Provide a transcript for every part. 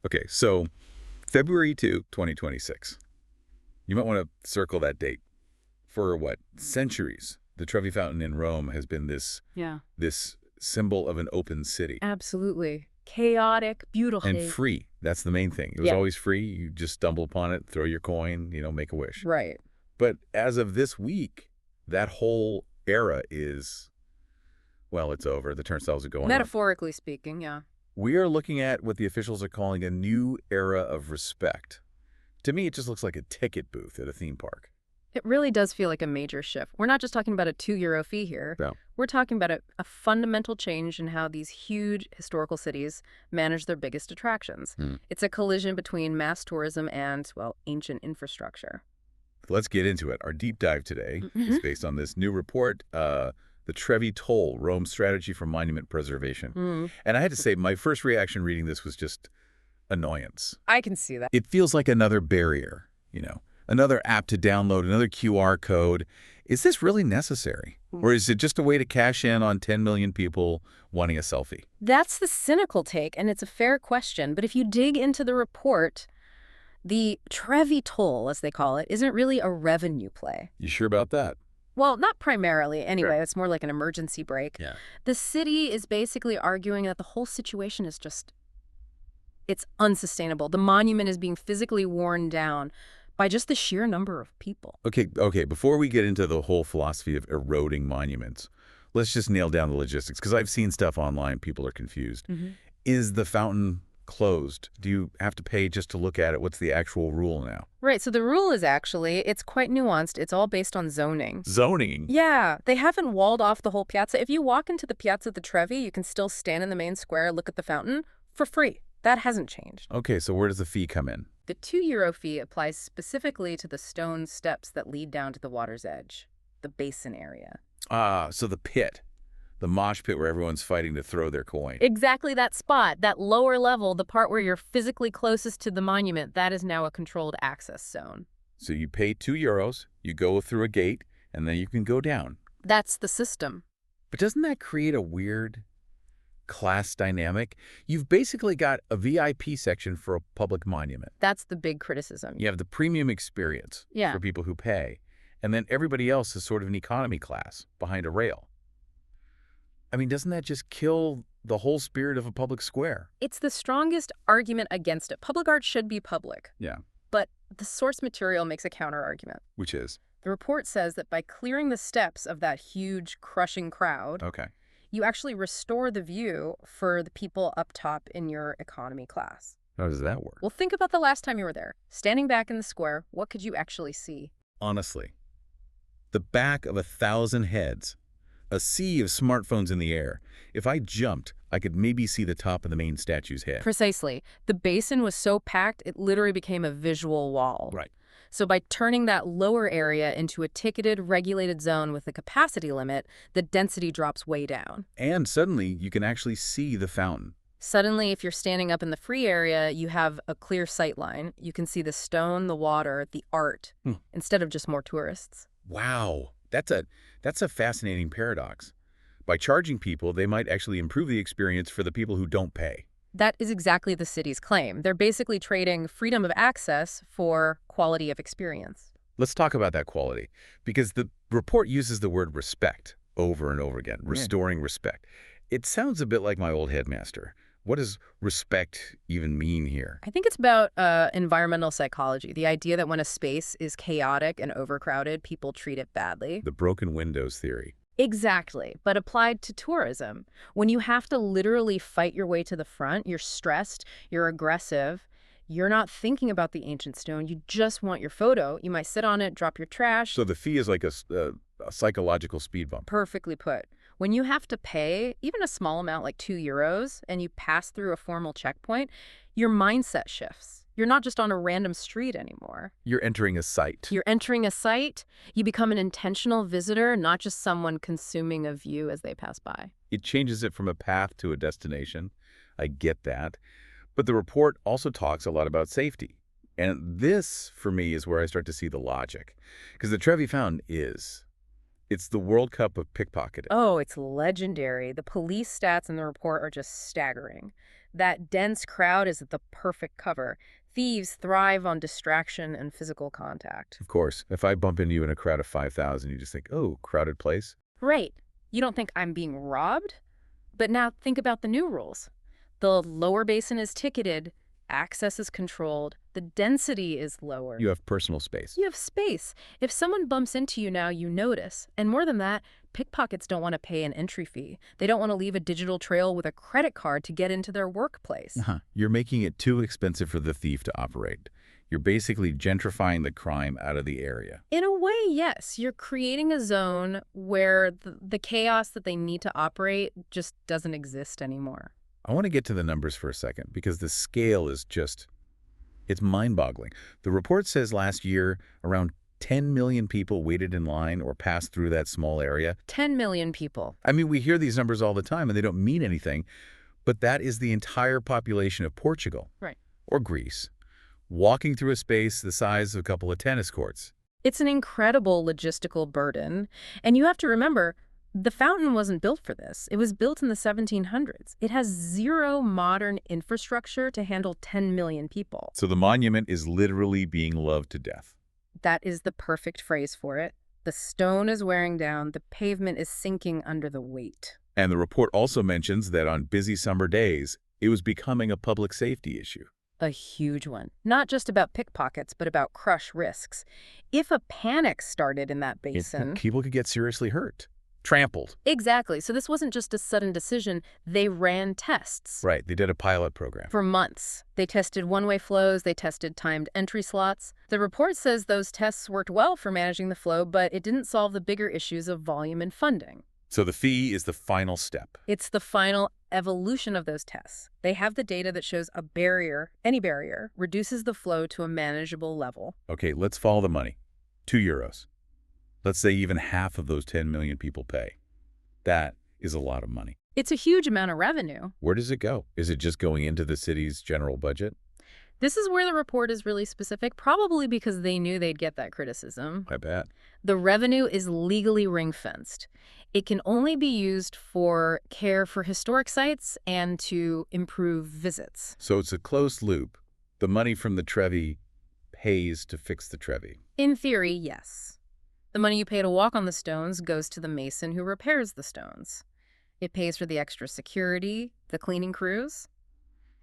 Okay, so February 2026. You might want to circle that date. For what? Centuries, the Trevi Fountain in Rome has been Yeah. this symbol of an open city. Absolutely. Chaotic, beautiful. And free. That's the main thing. It was Yeah. always free. You just stumble upon it, throw your coin, make a wish. Right. But as of this week, that whole era is, well, it's over. The turnstiles are going up. Metaphorically speaking, yeah. We are looking at what the officials are calling a new era of respect. To me, it just looks like a ticket booth at a theme park. It really does feel like a major shift. We're not just talking about a €2 fee here. No. We're talking about a fundamental change in how these huge historical cities manage their biggest attractions. It's a collision between mass tourism and, well, ancient infrastructure. Let's get into it. Our deep dive today is based on this new report, the Trevi Toll, Rome's Strategy for Monument Preservation. And I had to say, my first reaction reading this was just annoyance. I can see that. It feels like another barrier, another app to download, another QR code. Is this really necessary? Or is it just a way to cash in on 10 million people wanting a selfie? That's the cynical take, and it's a fair question. But if you dig into the report, the Trevi Toll, as they call it, isn't really a revenue play. You sure about that? Well, not primarily, anyway. Sure. It's more like an emergency brake. Yeah. The city is basically arguing that the whole situation is it's unsustainable. The monument is being physically worn down by just the sheer number of people. Okay. Before we get into the whole philosophy of eroding monuments, let's just nail down the logistics, because I've seen stuff online. People are confused. Is the fountain closed? Do you have to pay just to look at it? What's the actual rule now? Right, so the rule is it's quite nuanced. It's all based on zoning. Zoning? Yeah, they haven't walled off the whole piazza. If you walk into the Piazza di Trevi, you can still stand in the main square, look at the fountain for free. That hasn't changed. Okay, so where does the fee come in? The €2 fee applies specifically to the stone steps that lead down to the water's edge, the basin area. So the pit. The mosh pit where everyone's fighting to throw their coin. Exactly that spot, that lower level, the part where you're physically closest to the monument, that is now a controlled access zone. So you pay €2, you go through a gate, and then you can go down. That's the system. But doesn't that create a weird class dynamic? You've basically got a VIP section for a public monument. That's the big criticism. You have the premium experience for people who pay, and then everybody else is sort of an economy class behind a rail. I mean, doesn't that just kill the whole spirit of a public square? It's the strongest argument against it. Public art should be public. Yeah. But the source material makes a counter-argument. Which is? The report says that by clearing the steps of that huge, crushing crowd, you actually restore the view for the people up top in your economy class. How does that work? Well, think about the last time you were there. Standing back in the square, what could you actually see? Honestly, the back of 1,000 heads. A sea of smartphones in the air. If I jumped, I could maybe see the top of the main statue's head. Precisely. The basin was so packed, it literally became a visual wall. Right. So by turning that lower area into a ticketed, regulated zone with a capacity limit, the density drops way down. And suddenly, you can actually see the fountain. Suddenly, if you're standing up in the free area, you have a clear sight line. You can see the stone, the water, the art, instead of just more tourists. Wow. That's a fascinating paradox. By charging people, they might actually improve the experience for the people who don't pay. That is exactly the city's claim. They're basically trading freedom of access for quality of experience. Let's talk about that quality, because the report uses the word respect over and over again, restoring respect. It sounds a bit like my old headmaster. What does respect even mean here? I think it's about environmental psychology, the idea that when a space is chaotic and overcrowded, people treat it badly. The broken windows theory. Exactly, but applied to tourism. When you have to literally fight your way to the front, you're stressed, you're aggressive, you're not thinking about the ancient stone, you just want your photo. You might sit on it, drop your trash. So the fee is like a psychological speed bump. Perfectly put. When you have to pay even a small amount like €2 and you pass through a formal checkpoint, your mindset shifts. You're not just on a random street anymore. You're entering a site. You're entering a site. You become an intentional visitor, not just someone consuming a view as they pass by. It changes it from a path to a destination. I get that. But the report also talks a lot about safety. And this, for me, is where I start to see the logic. Because the Trevi Fountain it's the World Cup of pickpocketing. Oh, it's legendary. The police stats in the report are just staggering. That dense crowd is the perfect cover. Thieves thrive on distraction and physical contact. Of course, if I bump into you in a crowd of 5,000, you just think, oh, crowded place? Right. You don't think I'm being robbed? But now think about the new rules. The lower basin is ticketed, access is controlled, the density is lower. You have personal space. You have space. If someone bumps into you now, you notice. And more than that, pickpockets don't want to pay an entry fee. They don't want to leave a digital trail with a credit card to get into their workplace. You're making it too expensive for the thief to operate. You're basically gentrifying the crime out of the area. In a way, yes. You're creating a zone where the chaos that they need to operate just doesn't exist anymore. I want to get to the numbers for a second because the scale is just, it's mind-boggling. The report says last year around 10 million people waited in line or passed through that small area. 10 million people. I mean, we hear these numbers all the time and they don't mean anything, but that is the entire population of Portugal. Right. Or Greece, walking through a space the size of a couple of tennis courts. It's an incredible logistical burden. And you have to remember, the fountain wasn't built for this. It was built in the 1700s. It has zero modern infrastructure to handle 10 million people. So the monument is literally being loved to death. That is the perfect phrase for it. The stone is wearing down. The pavement is sinking under the weight. And the report also mentions that on busy summer days, it was becoming a public safety issue. A huge one. Not just about pickpockets, but about crush risks. If a panic started in that basin... People could get seriously hurt. Trampled. Exactly. So this wasn't just a sudden decision. They ran tests. Right. They did a pilot program. For months. They tested one-way flows. They tested timed entry slots. The report says those tests worked well for managing the flow, but it didn't solve the bigger issues of volume and funding. So the fee is the final step. It's the final evolution of those tests. They have the data that shows a barrier, any barrier, reduces the flow to a manageable level. Okay, let's follow the money. €2. Let's say even half of those 10 million people pay. That is a lot of money. It's a huge amount of revenue. Where does it go? Is it just going into the city's general budget? This is where the report is really specific, probably because they knew they'd get that criticism. I bet. The revenue is legally ring-fenced. It can only be used for care for historic sites and to improve visits. So it's a closed loop. The money from the Trevi pays to fix the Trevi. In theory, yes. The money you pay to walk on the stones goes to the mason who repairs the stones. It pays for the extra security, the cleaning crews.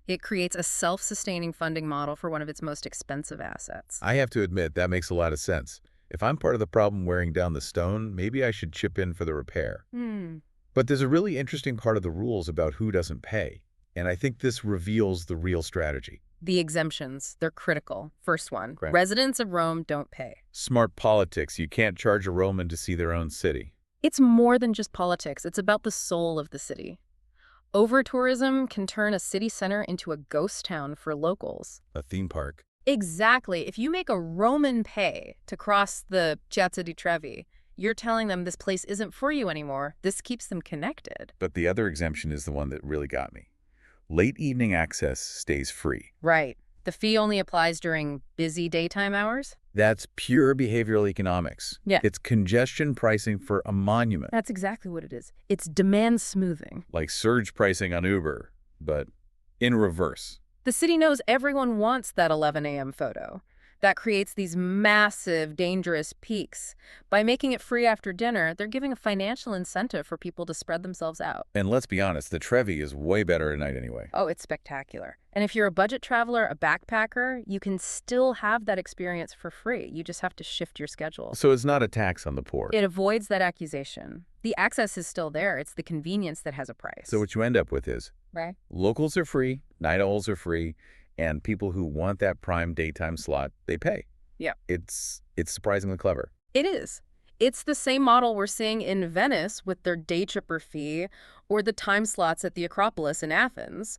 It creates a self-sustaining funding model for one of its most expensive assets. I have to admit, that makes a lot of sense. If I'm part of the problem wearing down the stone, maybe I should chip in for the repair. But there's a really interesting part of the rules about who doesn't pay, and I think this reveals the real strategy. The exemptions, they're critical. First one, Correct. Residents of Rome don't pay. Smart politics. You can't charge a Roman to see their own city. It's more than just politics. It's about the soul of the city. Over-tourism can turn a city center into a ghost town for locals. A theme park. Exactly. If you make a Roman pay to cross the Piazza di Trevi, you're telling them this place isn't for you anymore. This keeps them connected. But the other exemption is the one that really got me. Late evening access stays free. Right. The fee only applies during busy daytime hours? That's pure behavioral economics. Yeah. It's congestion pricing for a monument. That's exactly what it is. It's demand smoothing. Like surge pricing on Uber, but in reverse. The city knows everyone wants that 11 a.m. photo. That creates these massive, dangerous peaks. By making it free after dinner, they're giving a financial incentive for people to spread themselves out. And let's be honest, the Trevi is way better at night anyway. Oh, it's spectacular. And if you're a budget traveler, a backpacker, you can still have that experience for free. You just have to shift your schedule. So it's not a tax on the poor. It avoids that accusation. The access is still there. It's the convenience that has a price. So what you end up with is right? Locals are free, night owls are free, and people who want that prime daytime slot, they pay. Yeah. It's surprisingly clever. It is. It's the same model we're seeing in Venice with their day tripper fee or the time slots at the Acropolis in Athens.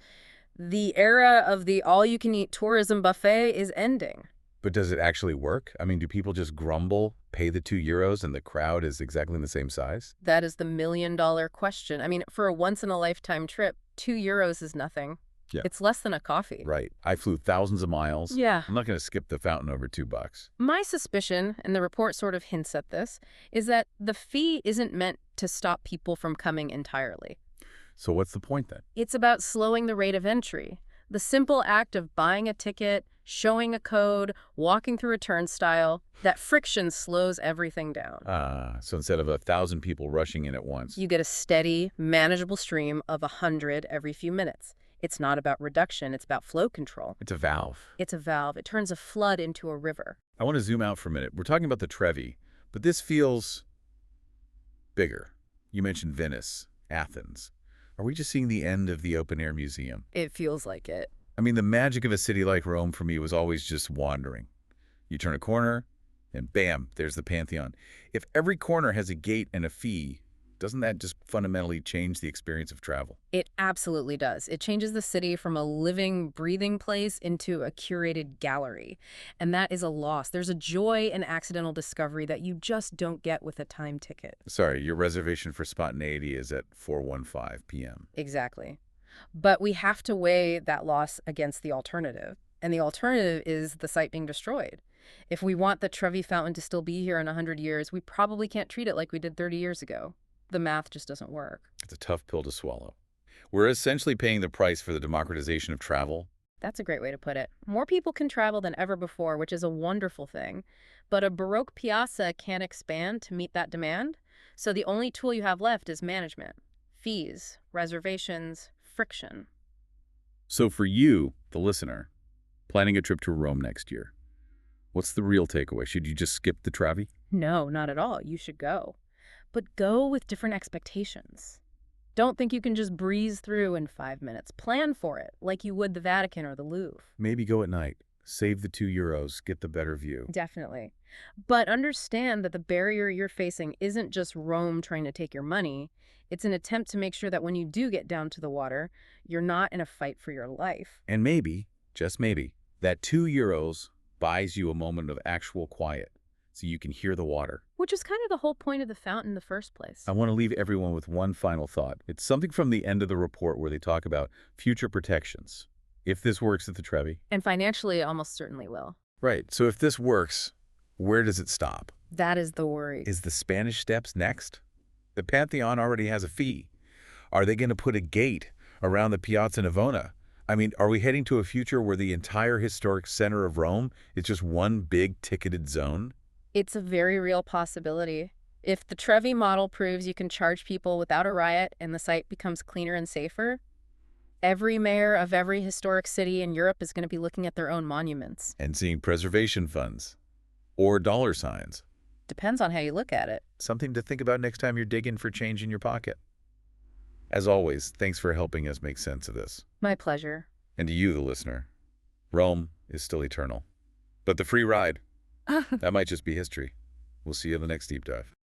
The era of the all-you-can-eat tourism buffet is ending. But does it actually work? I mean, do people just grumble, pay the €2, and the crowd is exactly the same size? That is the million-dollar question. I mean, for a once-in-a-lifetime trip, €2 is nothing. Yeah. It's less than a coffee. Right. I flew thousands of miles. Yeah. I'm not going to skip the fountain over $2. My suspicion, and the report sort of hints at this, is that the fee isn't meant to stop people from coming entirely. So what's the point then? It's about slowing the rate of entry. The simple act of buying a ticket, showing a code, walking through a turnstile, that friction slows everything down. So instead of 1,000 people rushing in at once. You get a steady, manageable stream of 100 every few minutes. It's not about reduction, it's about flow control. It's a valve. It's a valve. It turns a flood into a river. I want to zoom out for a minute. We're talking about the Trevi, but this feels bigger. You mentioned Venice, Athens. Are we just seeing the end of the open-air museum? It feels like it. I mean, the magic of a city like Rome for me was always just wandering. You turn a corner, and bam, there's the Pantheon. If every corner has a gate and a fee, doesn't that just fundamentally change the experience of travel? It absolutely does. It changes the city from a living, breathing place into a curated gallery. And that is a loss. There's a joy in accidental discovery that you just don't get with a time ticket. Sorry, your reservation for spontaneity is at 4:15 p.m. Exactly. But we have to weigh that loss against the alternative. And the alternative is the site being destroyed. If we want the Trevi Fountain to still be here in 100 years, we probably can't treat it like we did 30 years ago. The math just doesn't work. It's a tough pill to swallow. We're essentially paying the price for the democratization of travel. That's a great way to put it. More people can travel than ever before, which is a wonderful thing. But a Baroque piazza can't expand to meet that demand. So the only tool you have left is management. Fees, reservations, friction. So for you, the listener, planning a trip to Rome next year, what's the real takeaway? Should you just skip the Trevi? No, not at all. You should go. But go with different expectations. Don't think you can just breeze through in 5 minutes. Plan for it, like you would the Vatican or the Louvre. Maybe go at night. Save the €2, get the better view. Definitely. But understand that the barrier you're facing isn't just Rome trying to take your money. It's an attempt to make sure that when you do get down to the water, you're not in a fight for your life. And maybe, just maybe, that €2 buys you a moment of actual quiet so you can hear the water. Which is kind of the whole point of the fountain in the first place. I want to leave everyone with one final thought. It's something from the end of the report where they talk about future protections. If this works at the Trevi. And financially, it almost certainly will. Right. So if this works, where does it stop? That is the worry. Is the Spanish Steps next? The Pantheon already has a fee. Are they going to put a gate around the Piazza Navona? I mean, are we heading to a future where the entire historic center of Rome is just one big ticketed zone? It's a very real possibility. If the Trevi model proves you can charge people without a riot and the site becomes cleaner and safer, every mayor of every historic city in Europe is going to be looking at their own monuments. And seeing preservation funds or dollar signs. Depends on how you look at it. Something to think about next time you're digging for change in your pocket. As always, thanks for helping us make sense of this. My pleasure. And to you, the listener, Rome is still eternal. But the free ride, that might just be history. We'll see you in the next deep dive.